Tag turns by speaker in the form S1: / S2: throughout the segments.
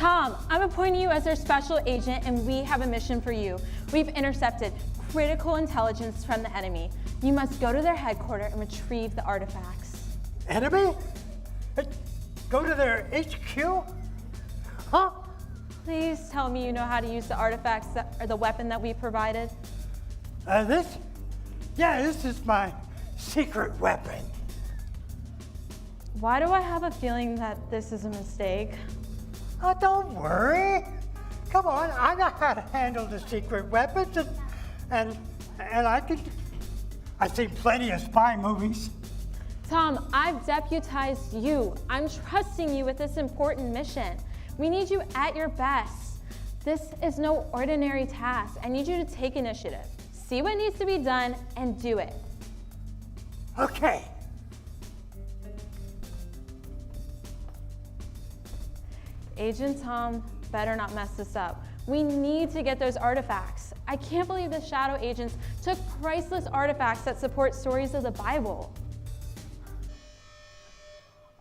S1: Tom, I'm appointing you as our special agent, and we have a mission for you. We've intercepted critical intelligence from the enemy. You must go to their headquarters and retrieve the artifacts.
S2: Enemy? Go to their HQ? Huh?
S1: Please tell me you know how to use the artifacts or the weapon that we provided.
S2: This? Yeah, this is my secret weapon.
S1: Why do I have a feeling that this is a mistake?
S2: Oh, don't worry. Come on, I know how to handle the secret weapons, and I've seen plenty of spy movies.
S1: Tom, I've deputized you. I'm trusting you with this important mission. We need you at your best. This is no ordinary task. I need you to take initiative. See what needs to be done and do it.
S2: Okay.
S1: Agent Tom better not mess this up. We need to get those artifacts. I can't believe the shadow agents took priceless artifacts that support stories of the Bible.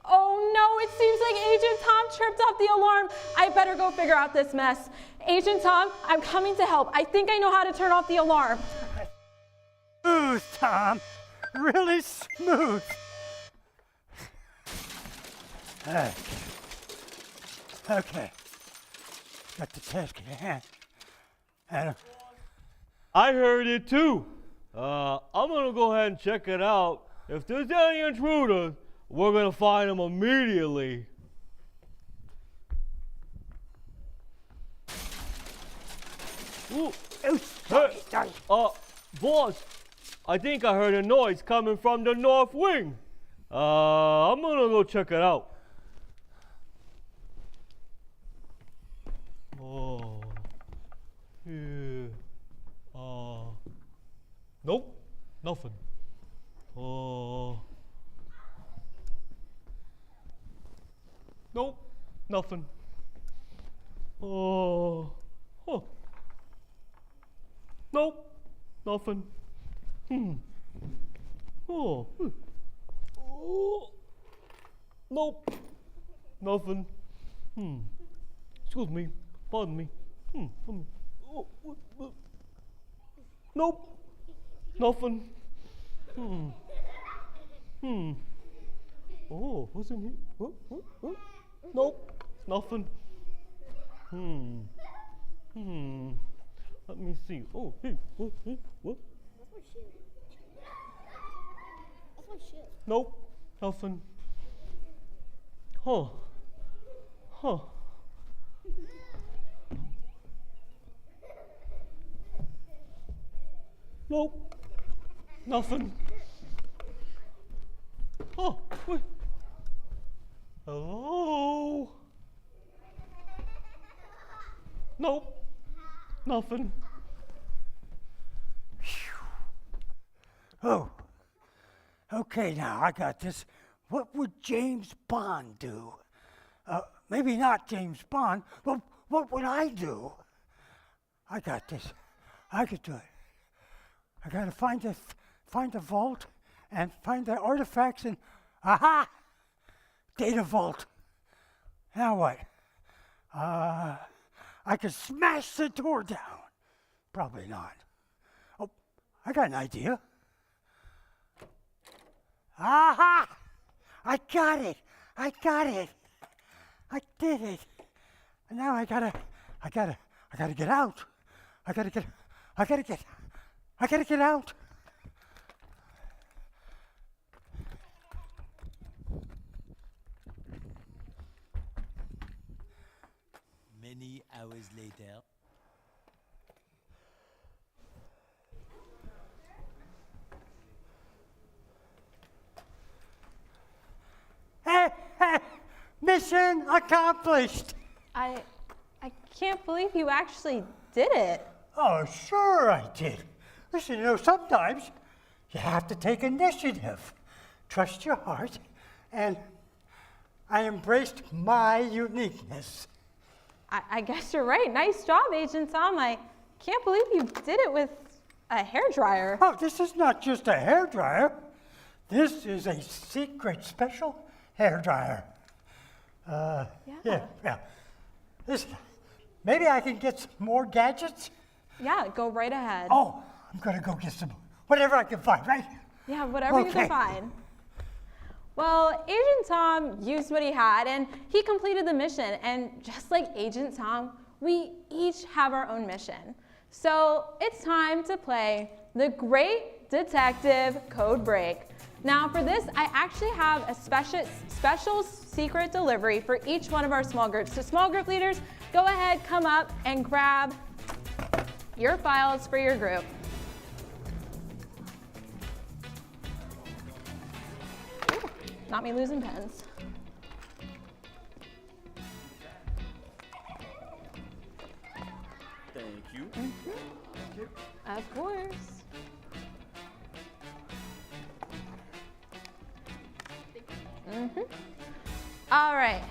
S1: Oh no, it seems like Agent Tom tripped off the alarm. I better go figure out this mess. Agent Tom, I'm coming to help. I think I know how to turn off the alarm.
S2: Smooth, Tom. Really smooth. Okay. Got the task in hand. And
S3: I heard it too. I'm gonna go ahead and check it out. If there's any intruders, we're gonna find them immediately. Ooh.
S2: sorry.
S3: Boss, I think I heard a noise coming from the north wing. I'm gonna go check it out. Oh, yeah. Nope, nothing. Nope, nothing. Huh. Nope, nothing. Oh. Nope, nothing. Excuse me, pardon me. Nope, nothing. Oh, what's in here? Nope, nothing. Let me see. Oh, hey, what?
S4: That's my shoe. That's my shoe.
S3: Nope, nothing. Huh. Nope, nothing. Oh, wait. Hello? Nope, nothing.
S2: Oh. Okay, now I got this. What would James Bond do? Maybe not James Bond, but what would I do? I got this. I could do it. I gotta find the vault and find the artifacts and aha! Data vault. Now what? I could smash the door down. Probably not. Oh, I got an idea. Aha! I got it. I did it. And now I gotta get out. I gotta get out.
S5: Many hours later.
S2: Hey, mission accomplished.
S1: I can't believe you actually did it.
S2: Oh, sure I did. Listen, sometimes you have to take initiative. Trust your heart, and I embraced my uniqueness.
S1: I guess you're right. Nice job, Agent Tom. I can't believe you did it with a hairdryer.
S2: Oh, this is not just a hairdryer. This is a secret special hairdryer. Yeah. Listen, maybe I can get some more gadgets?
S1: Yeah, go right ahead.
S2: Oh, I'm gonna go get some, whatever I can find, right?
S1: Yeah, whatever you can
S2: Okay.
S1: find. Well, Agent Tom used what he had and he completed the mission. And just like Agent Tom, we each have our own mission. So it's time to play the Great Detective Code Break. Now for this, I actually have a special secret delivery for each one of our small groups. So small group leaders, go ahead, come up and grab your files for your group. Ooh, not me losing pens.
S6: Thank you.
S1: Of course. All right,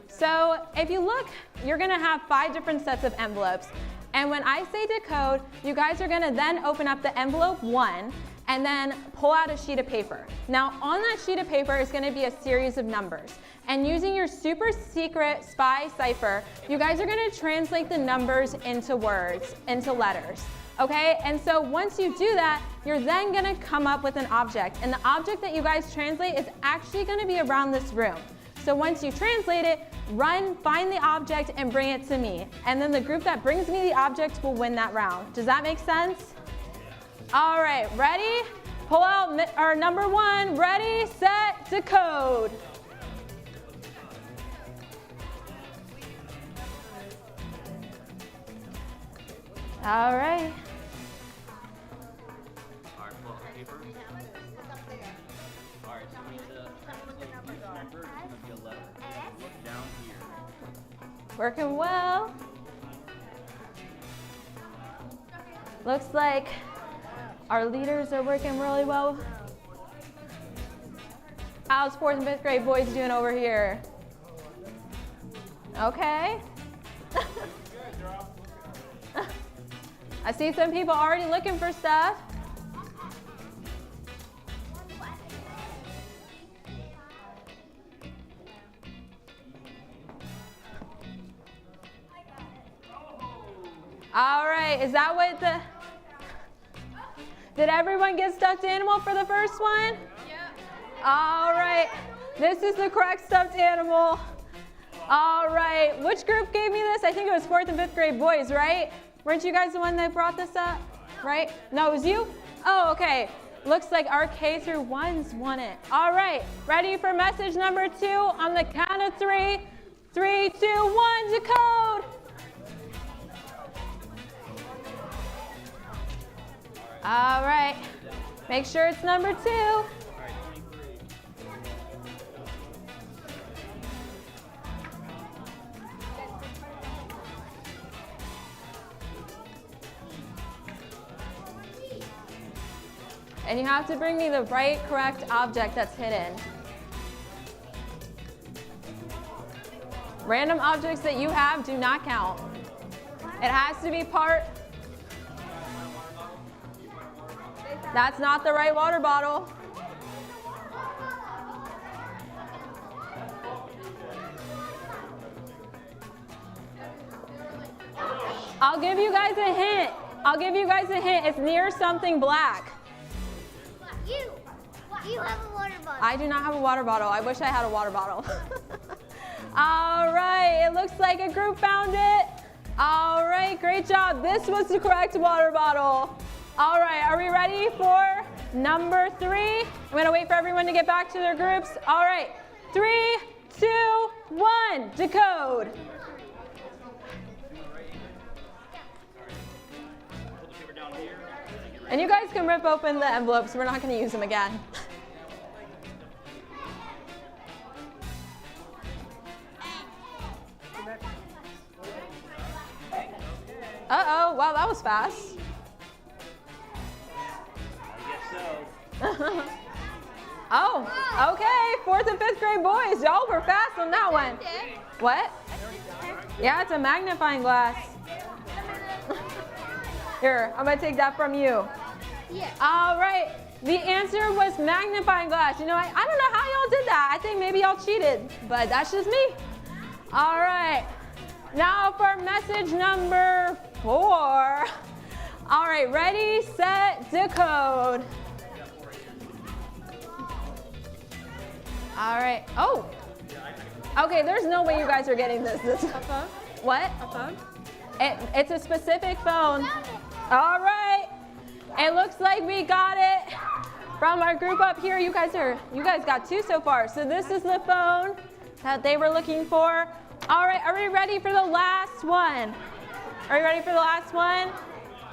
S1: so if you look, you're gonna have 5 different sets of envelopes. And when I say decode, you guys are gonna then open up the envelope 1 and then pull out a sheet of paper. Now on that sheet of paper is gonna be a series of numbers. And using your super secret spy cipher, you guys are gonna translate the numbers into words, into letters. Okay, and so once you do that, you're then gonna come up with an object. And the object that you guys translate is actually gonna be around this room. So once you translate it, run, find the object, and bring it to me. And then the group that brings me the object will win that round. Does that make sense? All right, ready? Pull out our number 1, ready, set, decode. All right.
S6: Alright, pull out the paper. Alright, so we need to translate each number into a letter. Down here.
S1: Working well. Looks like our leaders are working really well. How's 4th and 5th grade boys doing over here? Okay. I see some people already looking for stuff. All right, is that what the... Did everyone get stuffed animal for the first one? Yeah. All right, this is the correct stuffed animal. All right, which group gave me this? I think it was 4th and 5th grade boys, right? Weren't you guys the one that brought this up? Right? No, it was you? Oh, okay. Looks like our K through 1s won it. All right, ready for message number 2 on the count of 3. 3, 2, 1, decode. All right, make sure it's number 2. And you have to bring me the right, correct object that's hidden. Random objects that you have do not count. It has to be part. That's not the right water bottle. I'll give you guys a hint. It's near something black.
S4: You have a water bottle.
S1: I do not have a water bottle. I wish I had a water bottle. All right, it looks like a group found it. All right, great job. This was the correct water bottle. All right, are we ready for number 3? I'm gonna wait for everyone to get back to their groups. All right, 3, 2, 1, decode. And you guys can rip open the envelopes. We're not gonna use them again. Uh-oh, wow, that was fast.
S6: I guess so.
S1: Oh, okay, 4th and 5th grade boys, y'all were fast on that one. What? Yeah, it's a magnifying glass. Here, I'm gonna take that from you.
S4: Yeah.
S1: All right, the answer was magnifying glass. You know, I don't know how y'all did that. I think maybe y'all cheated, but that's just me. All right, Now for message number 4. All right, ready, set, decode. All right. Oh. Okay, there's no way you guys are getting this. A phone? What? A phone? It's a specific phone. All right. It looks like we got it from our group up here. You guys got 2 so far. So this is the phone that they were looking for. All right, are we ready for the last one? Are you ready for the last one?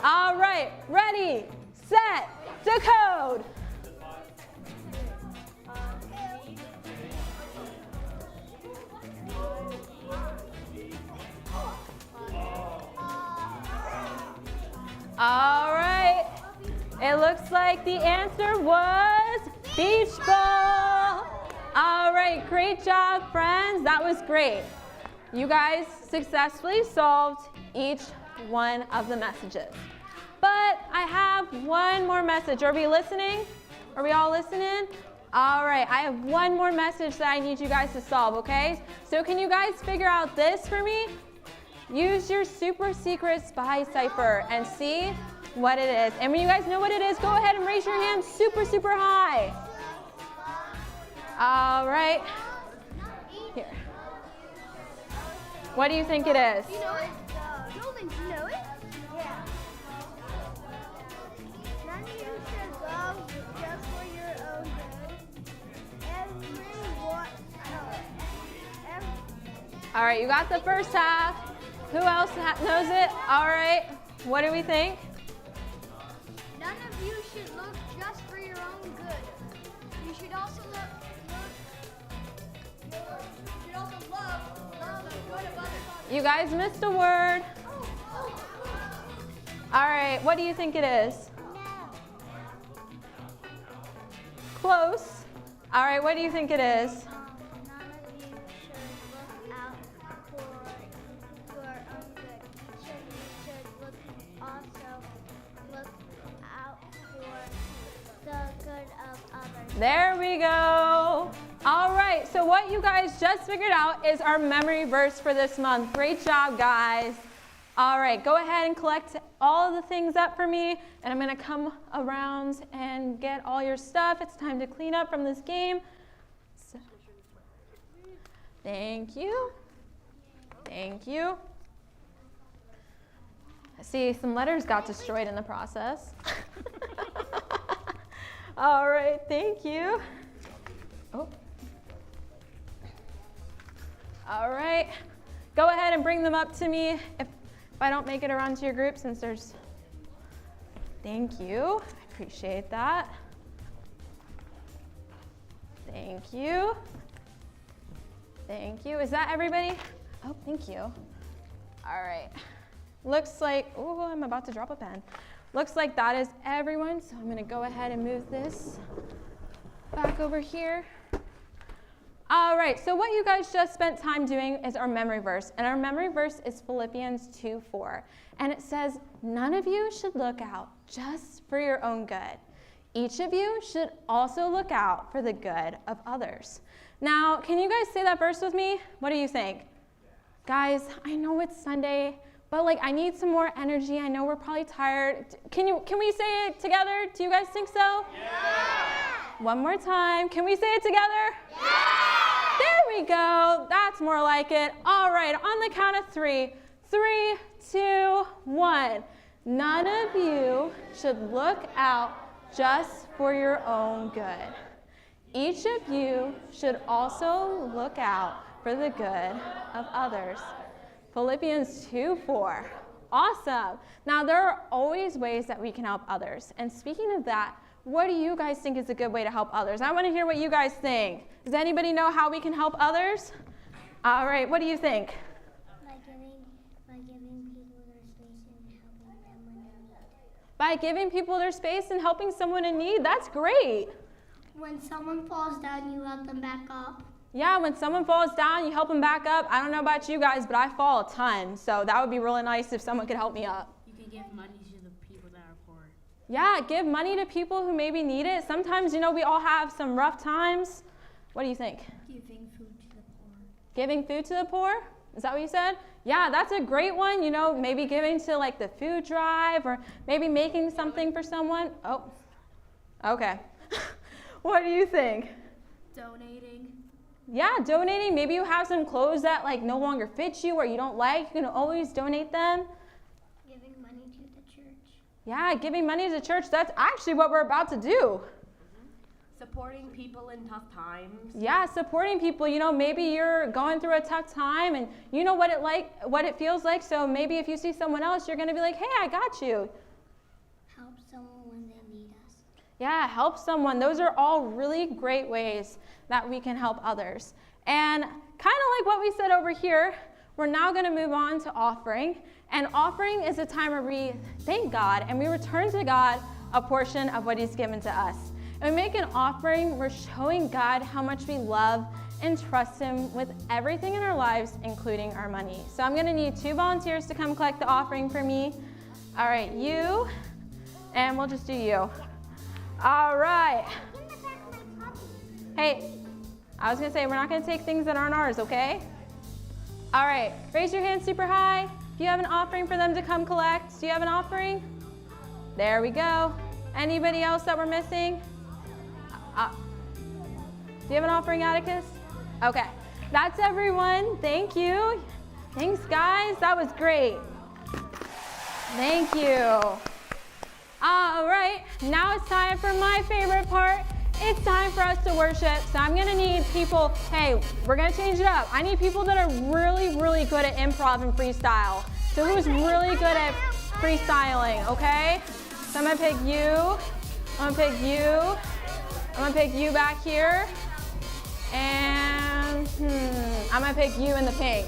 S1: All right, ready, set, decode. All right, it looks like the answer was beach ball. All right, great job, friends. That was great. You guys successfully solved each one of the messages. But I have one more message. Are we listening? Are we all listening? All right, I have one more message that I need you guys to solve, okay? So can you guys figure out this for me? Use your super secret spy cipher and see what it is. And when you guys know what it is, go ahead and raise your hand super, super high. All right. Here. What do you think it is?
S4: You know it? Jordan, do you know it? Yeah. None of you should go just for your own good.
S1: All right, you got the first half. Who else knows it? All right. What do we think?
S4: None of you should look just for your own good. You should also love the good of others.
S1: You guys missed a word. All right, what do you think it is? Close. All right, what do you think it is?
S4: None of you should look out for your own good. You should also look out for the good of others.
S1: There we go. All right, so what you guys just figured out is our memory verse for this month. Great job, guys. All right, go ahead and collect all the things up for me, and I'm gonna come around and get all your stuff. It's time to clean up from this game. So, thank you. Thank you. I see some letters got destroyed in the process. All right, thank you. Oh. All right, go ahead and bring them up to me if I don't make it around to your group, since there's, thank you, I appreciate that. Thank you. Thank you, is that everybody? Oh, thank you. All right, looks like, oh, I'm about to drop a pen. Looks like that is everyone, so I'm gonna go ahead and move this back over here. All right, so what you guys just spent time doing is our memory verse, and our memory verse is Philippians 2:4, and it says, none of you should look out just for your own good. Each of you should also look out for the good of others. Now, can you guys say that verse with me? What do you think? Guys, I know it's Sunday, but like I need some more energy. I know we're probably tired. Can we say it together? Do you guys think so? Yeah! One more time. Can we say it together? Yeah! There we go. That's more like it. All right, on the count of 3. 3, 2, 1. None of you should look out just for your own good. Each of you should also look out for the good of others. Philippians 2:4. Awesome. Now, there are always ways that we can help others. And speaking of that, what do you guys think is a good way to help others? I want to hear what you guys think. Does anybody know how we can help others? All right, what do you think?
S4: By giving people their space and helping them when they need.
S1: By giving people their space and helping someone in need. That's great.
S4: When someone falls down, you help them back up.
S1: Yeah, when someone falls down, you help them back up. I don't know about you guys, but I fall a ton. So that would be really nice if someone could help me up.
S7: You can give money to the people that are poor.
S1: Yeah, give money to people who maybe need it. Sometimes, we all have some rough times. What do you think?
S4: Giving food to the poor.
S1: Giving food to the poor? Is that what you said? Yeah, that's a great one. You know, maybe giving to like the food drive or maybe making something for someone. Oh, okay. What do you think?
S7: Donating.
S1: Yeah, donating. Maybe you have some clothes that like no longer fit you or you don't like. You can always donate them.
S4: Giving money to the church.
S1: Yeah, giving money to the church. That's actually what we're about to do.
S7: Supporting people in tough times.
S1: Yeah, supporting people. You know, maybe you're going through a tough time and you know what it feels like. So maybe if you see someone else, you're going to be like, "Hey, I got you."
S4: Help someone when they need us.
S1: Yeah, help someone. Those are all really great ways that we can help others. And kind of like what we said over here, we're now going to move on to offering. And offering is a time where we thank God and we return to God a portion of what He's given to us. And we make an offering, we're showing God how much we love and trust Him with everything in our lives, including our money. So I'm gonna need 2 volunteers to come collect the offering for me. All right, you, and we'll just do you. All right. Hey, I was gonna say, we're not gonna take things that aren't ours, okay? All right, raise your hand super high. If you have an offering for them to come collect, do you have an offering? There we go. Anybody else that we're missing? Do you have an offering, Atticus? Okay, that's everyone. Thank you. Thanks, guys. That was great. Thank you. All right, now it's time for my favorite part. It's time for us to worship. So I'm gonna need people, hey, we're gonna change it up. I need people that are really, really good at improv and freestyle. So who's really good at freestyling, okay? So I'm gonna pick you, I'm gonna pick you, I'm gonna pick you back here, and I'm gonna pick you in the pink.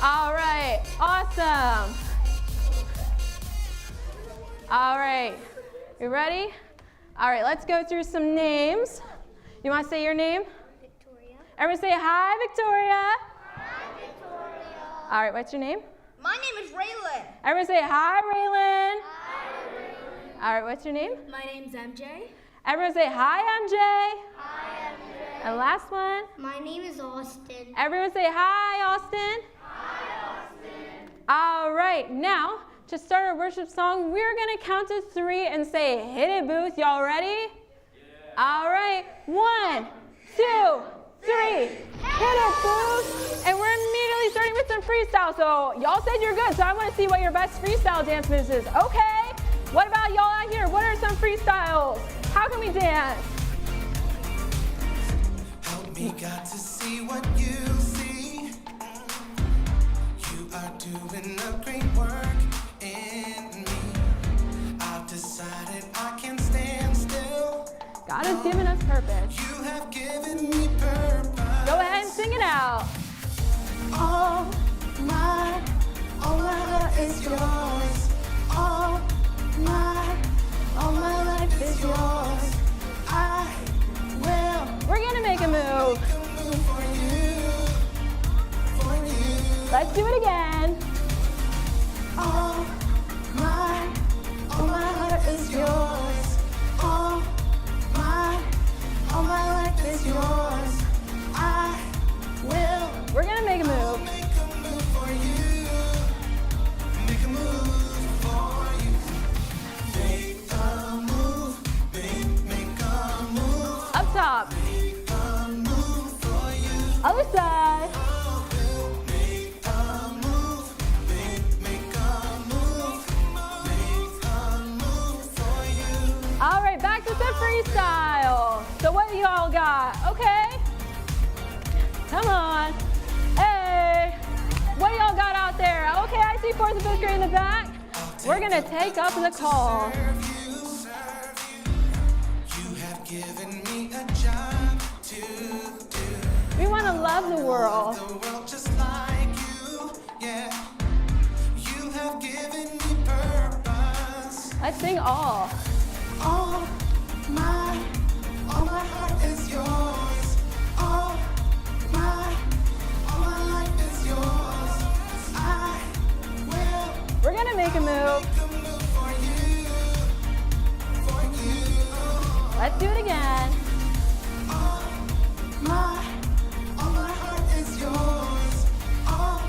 S1: All right, awesome. All right, you ready? All right, let's go through some names. You wanna say your name?
S4: Victoria.
S1: Everyone say hi, Victoria.
S4: Hi, Victoria.
S1: All right, what's your name?
S8: My name is Raylan.
S1: Everyone say hi, Raylan.
S4: Hi, Raylan.
S1: All right, what's your name?
S7: My name's MJ.
S1: Everyone say hi, MJ.
S4: Hi, MJ.
S1: And last one.
S4: My name is Austin.
S1: Everyone say hi, Austin.
S4: Hi, Austin.
S1: All right, now to start our worship song, we're gonna count to 3 and say, "Hit it, Booth." Y'all ready? Yeah. All right, 1, 2, 3. Hit it, Booth. And we're immediately starting with some freestyle. So y'all said you're good, so I want to see what your best freestyle dance moves is. Okay. What about y'all out here? What are some freestyles? How can we dance?
S9: Help me, God, to see what you see. You are doing a great work in me. I've decided I can stand still.
S1: God has given us purpose.
S9: You have given me purpose.
S1: Go ahead and sing it out.
S9: All my heart is yours. All my life is yours. I will
S1: We're gonna make a move.
S9: for you.
S1: Let's do it again.
S9: All my heart is yours. All my life is yours. I will
S1: We're gonna make a move.
S9: make a move for you. Make a move for you. Make a move. Make a move.
S1: Up top.
S9: Make a move for you.
S1: Other side.
S9: Make a move. Make a move. Make a move for you.
S1: All right, back to the freestyle. So what do y'all got? Okay. Come on. Hey. What do y'all got out there? Okay, I see 4th and 5th grade in the back. We're gonna take up the call.
S9: Serve you. You have given me a job to do.
S1: We wanna love the world.
S9: The world just like you, yeah. You have given me purpose.
S1: Let's sing all.
S9: All my heart is yours. All my life is yours. I will
S1: We're gonna make a move.
S9: make a move for you.
S1: Let's do it again.
S9: All my heart is yours. All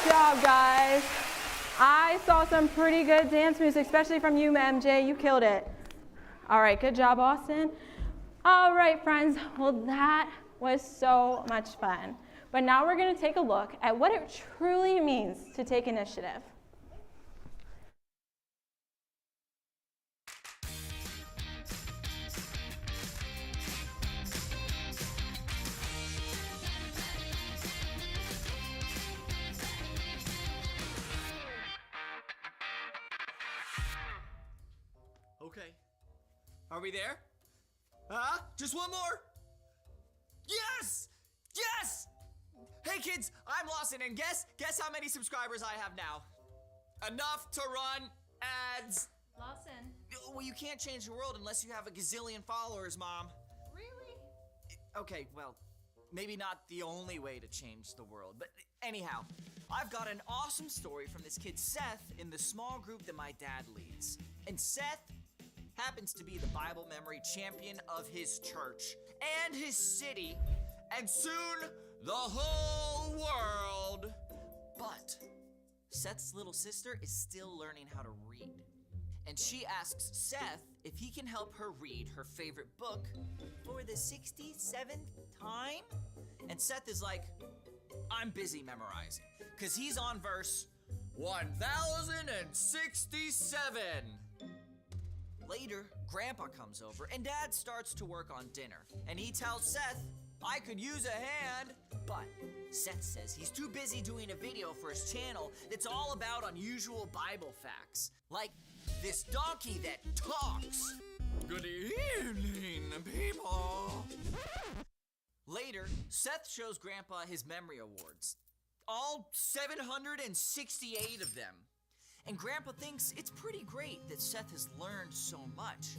S1: job, guys. I saw some pretty good dance moves, especially from you, MJ. You killed it. All right, good job, Austin. All right, friends. Well, that was so much fun. But now we're going to take a look at what it truly means to take initiative.
S6: Okay. Are we there? Just one more? Yes! Yes! Hey kids, I'm Lawson, and guess how many subscribers I have now? Enough to run ads.
S7: Lawson.
S6: Well, you can't change the world unless you have a gazillion followers, Mom.
S7: Really?
S6: Okay, well, maybe not the only way to change the world, but anyhow, I've got an awesome story from this kid Seth in the small group that my dad leads. And Seth happens to be the Bible memory champion of his church and his city, and soon the whole world. But Seth's little sister is still learning how to read. And she asks Seth if he can help her read her favorite book for the 67th time. And Seth is like, I'm busy memorizing, because he's on verse 1067. Later, Grandpa comes over and Dad starts to work on dinner. And he tells Seth, I could use a hand. But Seth says he's too busy doing a video for his channel that's all about unusual Bible facts. Like this donkey that talks. Good evening, people. Later, Seth shows Grandpa his memory awards. All 768 of them. And Grandpa thinks it's pretty great that Seth has learned so much.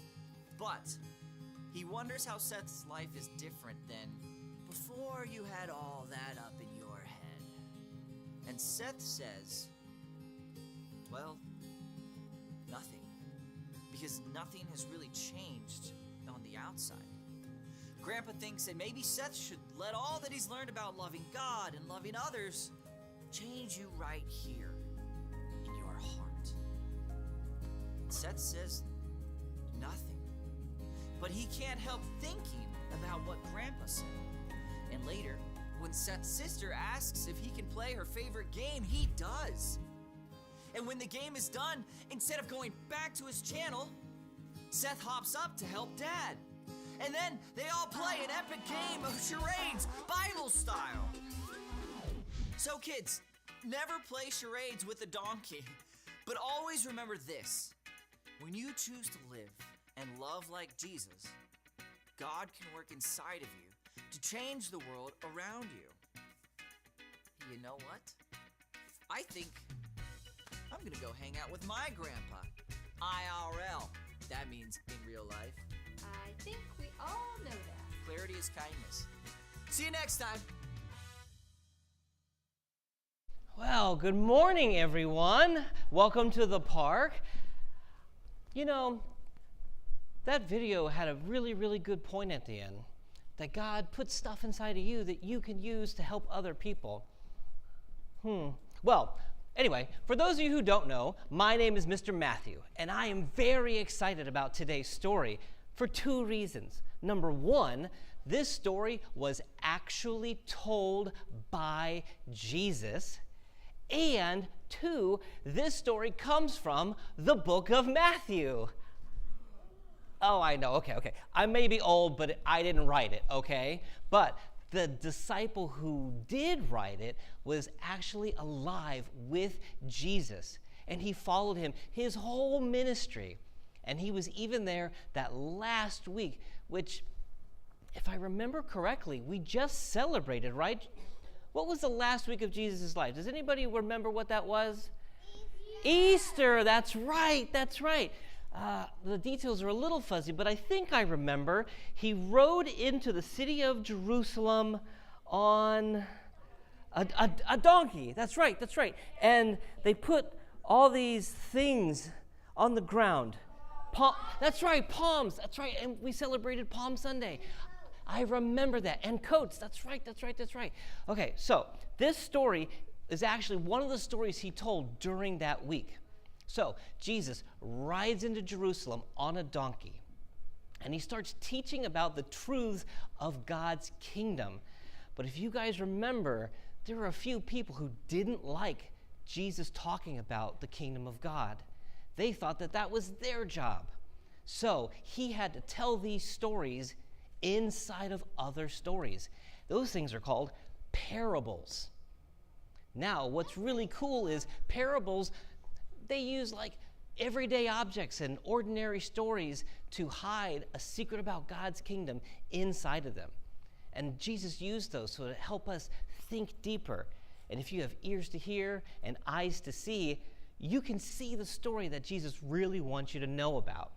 S6: But he wonders how Seth's life is different than before you had all that up in your head. And Seth says, well, nothing. Because nothing has really changed on the outside. Grandpa thinks that maybe Seth should let all that he's learned about loving God and loving others change you right here in your heart. Seth says nothing. But he can't help thinking about what Grandpa said. And later, when Seth's sister asks if he can play her favorite game, he does. And when the game is done, instead of going back to his channel, Seth hops up to help Dad. And then they all play an epic game of charades, Bible style. So kids, never play charades with a donkey, but always remember this. When you choose to live and love like Jesus, God can work inside of you to change the world around you. You know what? I think I'm gonna go hang out with my grandpa, IRL. That means in real life.
S7: I think we all know that.
S6: Clarity is kindness. See you next time.
S8: Well, good morning, everyone. Welcome to the park. You know, that video had a really, really good point at the end, that God put stuff inside of you that you can use to help other people. Well, anyway, for those of you who don't know, my name is Mr. Matthew, and I am very excited about today's story for two reasons. Number one, this story was actually told by Jesus. And two, this story comes from the book of Matthew. Oh, I know, okay. I may be old, but I didn't write it, okay? But the disciple who did write it was actually alive with Jesus. And he followed him his whole ministry. And he was even there that last week, which, if I remember correctly, we just celebrated, right? What was the last week of Jesus' life? Does anybody remember what that was? Easter, that's right. The details are a little fuzzy, but I think I remember. He rode into the city of Jerusalem on a donkey. That's right. And they put all these things on the ground. That's right, palms. That's right, and we celebrated Palm Sunday. I remember that. And coats. That's right. Okay, so this story is actually one of the stories he told during that week. So Jesus rides into Jerusalem on a donkey, and he starts teaching about the truths of God's kingdom. But if you guys remember, there were a few people who didn't like Jesus talking about the kingdom of God. They thought that that was their job. So he had to tell these stories inside of other stories. Those things are called parables. Now, what's really cool is parables, they use like everyday objects and ordinary stories to hide a secret about God's kingdom inside of them. And Jesus used those so to help us think deeper. And if you have ears to hear and eyes to see, you can see the story that Jesus really wants you to know about.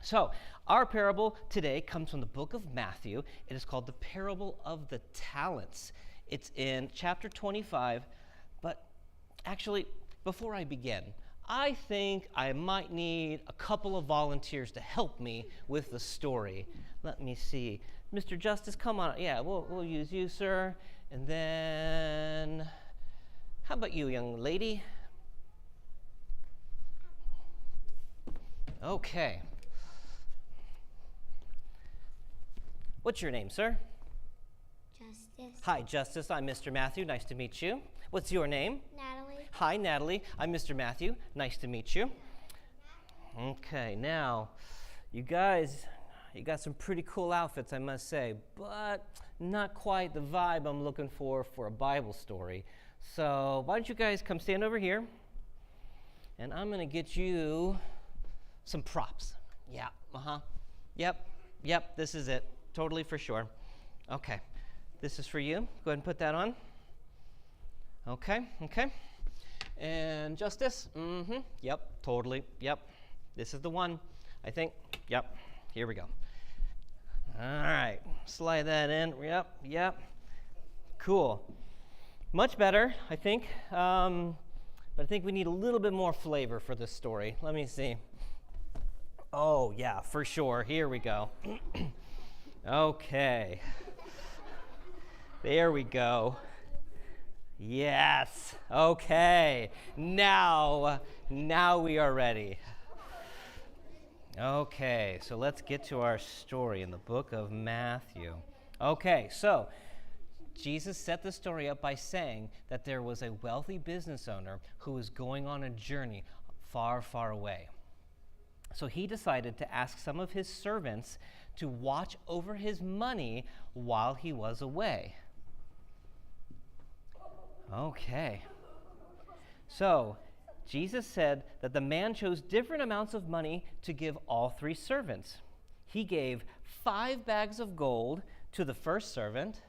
S8: So, our parable today comes from the book of Matthew. It is called the Parable of the Talents. It's in chapter 25. But actually, before I begin, I think I might need a couple of volunteers to help me with the story. Let me see. Mr. Justice, come on. Yeah, we'll use you, sir. And then, how about you, young lady? Okay. What's your name, sir?
S4: Justice.
S8: Hi, Justice. I'm Mr. Matthew. Nice to meet you. What's your name?
S4: Natalie.
S8: Hi, Natalie. I'm Mr. Matthew. Nice to meet you. Okay, now, you guys, you got some pretty cool outfits, I must say, but not quite the vibe I'm looking for a Bible story. So why don't you guys come stand over here, and I'm going to get you some props. Yeah, Yep, this is it. Totally for sure. Okay, this is for you. Go ahead and put that on. Okay. And Justice? Yep, totally. Yep, this is the one, I think. Yep, here we go. All right, slide that in. Yep. Cool. Much better, I think. But I think we need a little bit more flavor for this story. Let me see. Oh, yeah, for sure. Here we go. Okay. There we go. Yes. Okay. Now we are ready. Okay, so let's get to our story in the book of Matthew. Okay, so Jesus set the story up by saying that there was a wealthy business owner who was going on a journey far, far away. So he decided to ask some of his servants to watch over his money while he was away. Okay. So Jesus said that the man chose different amounts of money to give all three servants. He gave 5 bags of gold to the first servant.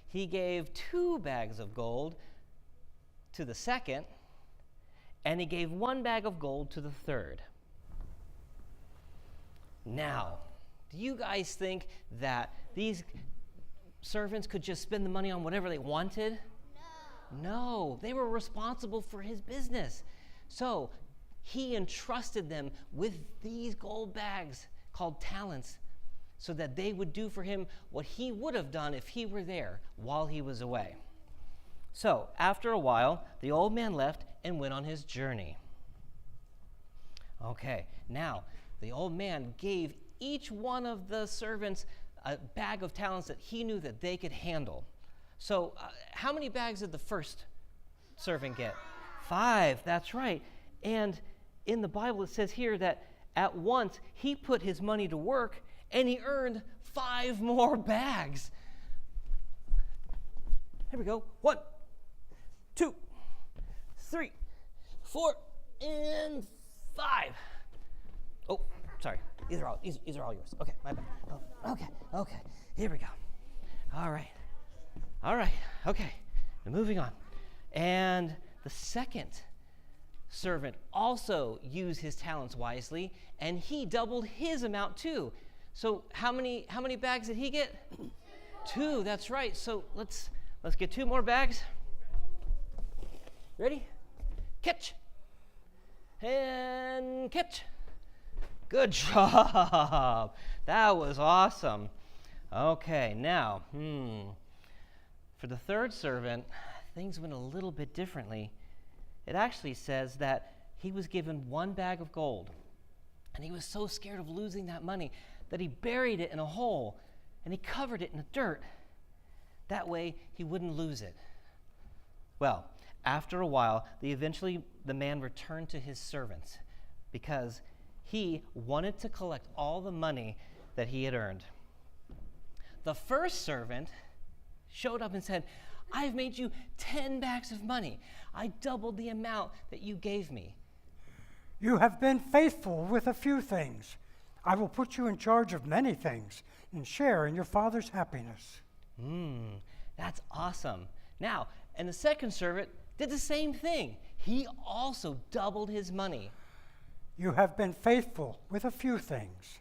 S8: He gave 2 bags of gold to the second. And he gave 1 bag of gold to the third. Now, do you guys think that these servants could just spend the money on whatever they wanted? No, they were responsible for his business. So he entrusted them with these gold bags called talents so that they would do for him what he would have done if he were there while he was away. So after a while, the old man left and went on his journey. Okay, now the old man gave each one of the servants a bag of talents that he knew that they could handle. So how many bags did the first servant get? 5, that's right. And in the Bible it says here that at once he put his money to work and he earned 5 more bags. Here we go. 1, 2, 3, 4, and 5. Oh, sorry. These are all yours. Okay, my bad. Oh, okay. Here we go. All right. Okay. Moving on. And the second servant also used his talents wisely, and he doubled his amount too. So how many bags did he get? 2. That's right. So let's get 2 more bags. Ready? Catch. And catch. Good job. That was awesome. Okay, now, For the third servant, things went a little bit differently. It actually says that he was given 1 bag of gold, and he was so scared of losing that money that he buried it in a hole, and he covered it in the dirt. That way, he wouldn't lose it. Well, after a while, eventually the man returned to his servants because he wanted to collect all the money that he had earned. The first servant showed up and said, "I've made you 10 bags of money. I doubled the amount that you gave me."
S2: You have been faithful with a few things. I will put you in charge of many things and share in your father's happiness.
S8: That's awesome. Now, and the second servant did the same thing. He also doubled his money.
S2: You have been faithful with a few things.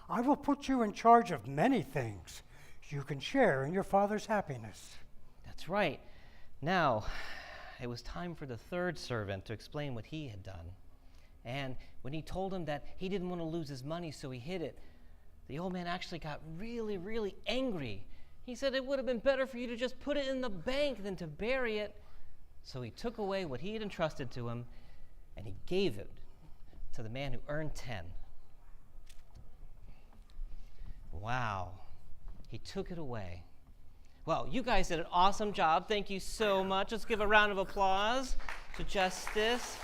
S2: I will put you in charge of many things. You can share in your father's happiness.
S8: That's right. Now, it was time for the third servant to explain what he had done. And when he told him that he didn't want to lose his money, so he hid it, the old man actually got really, really angry. He said it would have been better for you to just put it in the bank than to bury it. So he took away what he had entrusted to him, and he gave it to the man who earned 10. Wow. He took it away. Well, you guys did an awesome job. Thank you so much. Let's give a round of applause to Justice.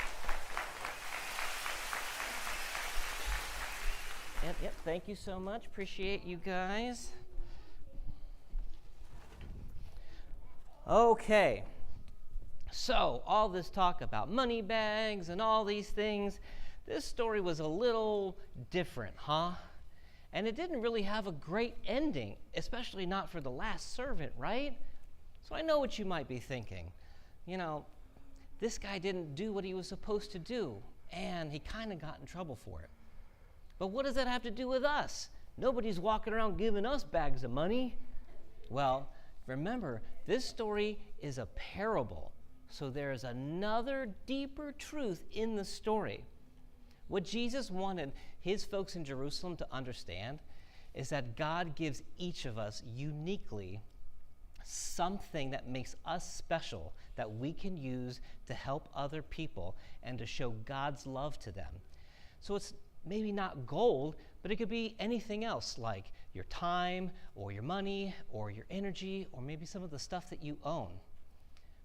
S8: Yep, thank you so much. Appreciate you guys. Okay. So, all this talk about money bags and all these things, this story was a little different, huh? And it didn't really have a great ending, especially not for the last servant, right? So I know what you might be thinking. You know, this guy didn't do what he was supposed to do, and he kind of got in trouble for it. But what does that have to do with us? Nobody's walking around giving us bags of money. Well, remember, this story is a parable, so there's another deeper truth in the story. What Jesus wanted his folks in Jerusalem to understand is that God gives each of us uniquely something that makes us special that we can use to help other people and to show God's love to them. So it's maybe not gold, but it could be anything else, like your time or your money or your energy or maybe some of the stuff that you own.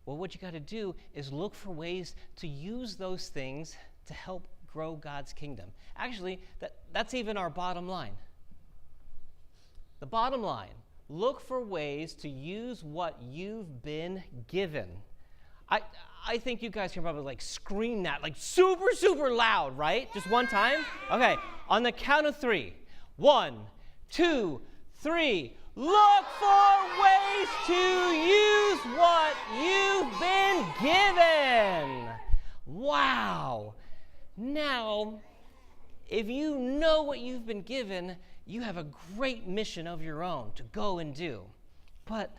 S8: Well, what you got to do is look for ways to use those things to help grow God's kingdom. Actually, that's even our bottom line. The bottom line, look for ways to use what you've been given. I think you guys can probably like scream that like super, super loud, right? Just one time? Okay, on the count of 3. 1, 2, 3. Look for ways to use what you've been given. Wow. Now, if you know what you've been given, you have a great mission of your own to go and do. But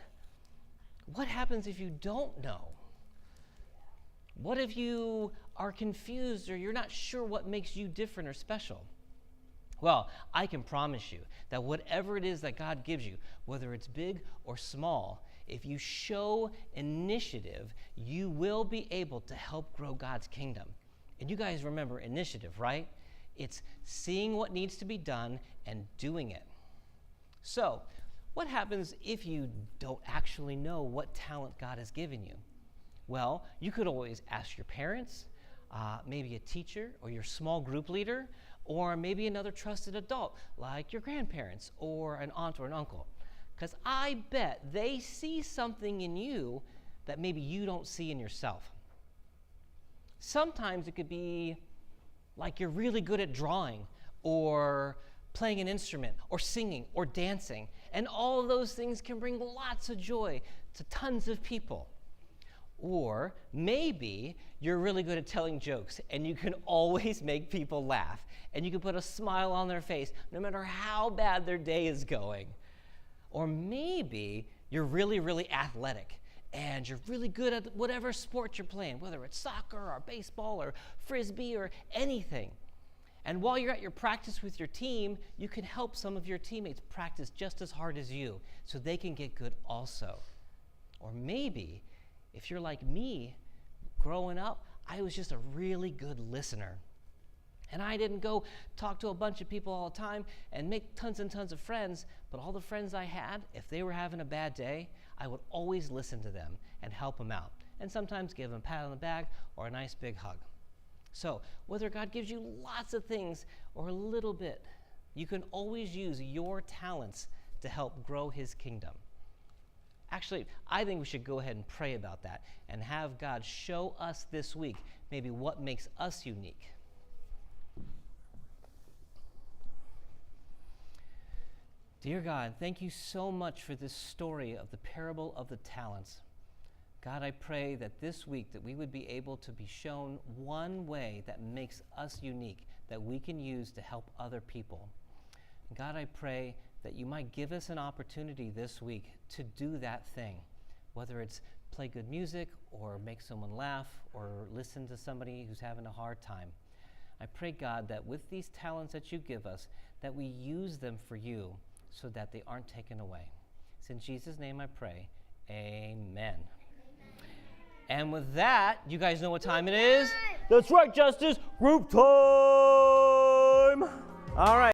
S8: what happens if you don't know? What if you are confused or you're not sure what makes you different or special? Well, I can promise you that whatever it is that God gives you, whether it's big or small, if you show initiative, you will be able to help grow God's kingdom. And you guys remember initiative, right? It's seeing what needs to be done and doing it. So, what happens if you don't actually know what talent God has given you? Well, you could always ask your parents, maybe a teacher or your small group leader, or maybe another trusted adult like your grandparents or an aunt or an uncle. Because I bet they see something in you that maybe you don't see in yourself. Sometimes it could be like you're really good at drawing or playing an instrument or singing or dancing. And all of those things can bring lots of joy to tons of people. Or maybe you're really good at telling jokes and you can always make people laugh and you can put a smile on their face no matter how bad their day is going. Or maybe you're really, really athletic and you're really good at whatever sport you're playing, whether it's soccer or baseball or frisbee or anything. And while you're at your practice with your team, you can help some of your teammates practice just as hard as you so they can get good also. Or maybe, if you're like me, growing up, I was just a really good listener. And I didn't go talk to a bunch of people all the time and make tons and tons of friends, but all the friends I had, if they were having a bad day, I would always listen to them and help them out, and sometimes give them a pat on the back or a nice big hug. So, whether God gives you lots of things or a little bit, you can always use your talents to help grow His kingdom. Actually, I think we should go ahead and pray about that and have God show us this week maybe what makes us unique. Dear God, thank you so much for this story of the parable of the talents. God, I pray that this week that we would be able to be shown one way that makes us unique, that we can use to help other people. God, I pray that you might give us an opportunity this week to do that thing, whether it's play good music or make someone laugh or listen to somebody who's having a hard time. I pray, God, that with these talents that you give us, that we use them for you so that they aren't taken away. It's in Jesus' name I pray. Amen. And with that, you guys know what time it is?
S3: That's right, Justice. Group time.
S8: All right.